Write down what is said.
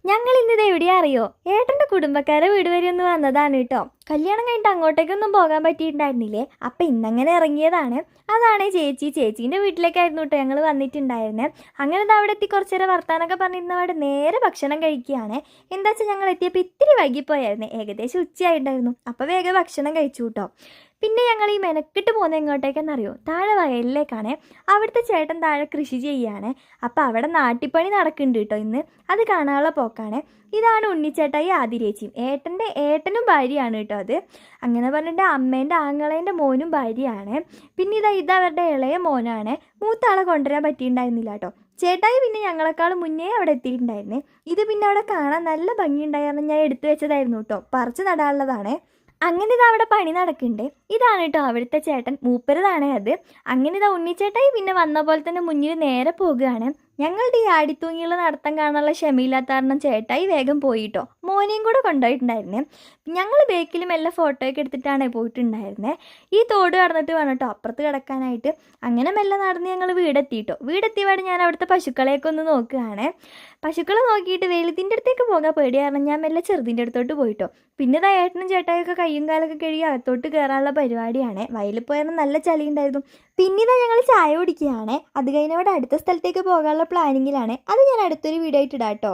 ഞങ്ങൾ ഇന്നിത് എവിടെയാ അറിയോ? ഏട്ടൻ്റെ കുടുംബക്കാരെ വീട് വരെ ഒന്ന് വന്നതാണ് കേട്ടോ. കല്യാണം കഴിഞ്ഞിട്ട് അങ്ങോട്ടേക്കൊന്നും പോകാൻ പറ്റിയിട്ടുണ്ടായിരുന്നില്ലേ? അപ്പം ഇന്നങ്ങനെ ഇറങ്ങിയതാണ്. അതാണ് ചേച്ചീൻ്റെ വീട്ടിലേക്കായിരുന്നു കേട്ടോ ഞങ്ങൾ വന്നിട്ടുണ്ടായിരുന്നത്. അങ്ങനെ ഇത് അവിടെ എത്തി കുറച്ച് നേരം വർത്താനൊക്കെ പറഞ്ഞിരുന്നവിടെ നേരെ ഭക്ഷണം കഴിക്കുകയാണ്. എന്താ വെച്ചാൽ ഞങ്ങൾ എത്തിയപ്പോൾ ഇത്തിരി വൈകിപ്പോയായിരുന്നു, ഏകദേശം ഉച്ചയായിട്ടുണ്ടായിരുന്നു. അപ്പോൾ വേഗം ഭക്ഷണം കഴിച്ചു കേട്ടോ. പിന്നെ ഞങ്ങൾ ഈ മെനക്കിട്ട് പോകുന്നത് എങ്ങോട്ടേക്കെന്നറിയോ? താഴെ വയലിലേക്കാണ്. അവിടുത്തെ ചേട്ടൻ താഴെ കൃഷി ചെയ്യുകയാണ്. അപ്പോൾ അവിടെ നാട്ടിപ്പണി നടക്കുന്നുണ്ട് കേട്ടോ ഇന്ന്. അത് കാണാനുള്ള പോക്കാണ്. ഇതാണ് ഉണ്ണിച്ചേട്ടായി ആതിരേച്ചിയും ഏട്ടനും ഭാര്യയാണ് കേട്ടോ അത്. അങ്ങനെ പറഞ്ഞിട്ട് അമ്മേൻ്റെ ആങ്ങളേൻ്റെ മോനും ഭാര്യയാണ്. പിന്നെ ഇതവരുടെ ഇളയ മോനാണ്. മൂത്താളെ കൊണ്ടുവരാൻ പറ്റിയിട്ടുണ്ടായിരുന്നില്ല കേട്ടോ. ചേട്ടായി പിന്നെ ഞങ്ങളെക്കാൾ മുന്നേ അവിടെ എത്തിയിട്ടുണ്ടായിരുന്നേ. ഇത് പിന്നെ അവിടെ കാണാൻ നല്ല ഭംഗിയുണ്ടായിരുന്നു, ഞാൻ എടുത്തു വെച്ചതായിരുന്നു കേട്ടോ. പറിച്ച് നടാനുള്ളതാണ്. അങ്ങനെ അവിടെ പണി നടക്കുന്നുണ്ട്. ഇതാണ് കേട്ടോ അവിടുത്തെ ചേട്ടൻ, മൂപ്പരതാണ് അത്. അങ്ങനെ ഉണ്ണിച്ചേട്ടായി പിന്നെ വന്ന പോലെ തന്നെ മുന്നിൽ നേരെ പോകുകയാണ്. ഞങ്ങളുടെ ഈ ആടിത്തൂങ്ങിയുള്ള നടത്തം കാണാനുള്ള ക്ഷമയില്ലാത്ത കാരണം ചേട്ടായി വേഗം പോയിട്ടോ. മോനെയും കൂടെ കൊണ്ടുപോയിട്ടുണ്ടായിരുന്നേ. ഞങ്ങൾ ബേക്കിലും എല്ലാം ഫോട്ടോയൊക്കെ എടുത്തിട്ടാണ് പോയിട്ടുണ്ടായിരുന്നത്. ഈ തോട് കടന്നിട്ട് വേണം കേട്ടോ അപ്പുറത്ത് കിടക്കാനായിട്ട്. അങ്ങനെ മെല്ലെ നടന്ന് ഞങ്ങൾ വീടെത്തിയിട്ടോ. വീടെത്തിയപാട് ഞാൻ അവിടുത്തെ പശുക്കളെയൊക്കെ ഒന്ന് നോക്കുകയാണ്. പശുക്കളെ നോക്കിയിട്ട് വെളുത്തിൻ്റെ അടുത്തേക്ക് പോകാൻ പേടിയായിരുന്നു. ഞാൻ മെല്ലെ ചെറുതിൻ്റെ അടുത്തോട്ട് പോയിട്ടോ. പിന്നെ ഏട്ടനും ചേട്ടായൊക്കെ കയ്യും കാലൊക്കെ കഴുകി അകത്തോട്ട് കയറാനുള്ള പരിപാടിയാണ്. വയലിൽ പോയാൽ നല്ല ചളി ഉണ്ടായിരുന്നു. പിന്നെ ഞങ്ങൾ ചായ കുടിക്കുകയാണ്. അത് കഴിഞ്ഞവിടെ അടുത്ത സ്ഥലത്തേക്ക് പോകാനുള്ള പ്ലാനിങ്ങിലാണ്. അത് ഞാൻ അടുത്തൊരു വീഡിയോ ആയിട്ട് ഇടാം കേട്ടോ.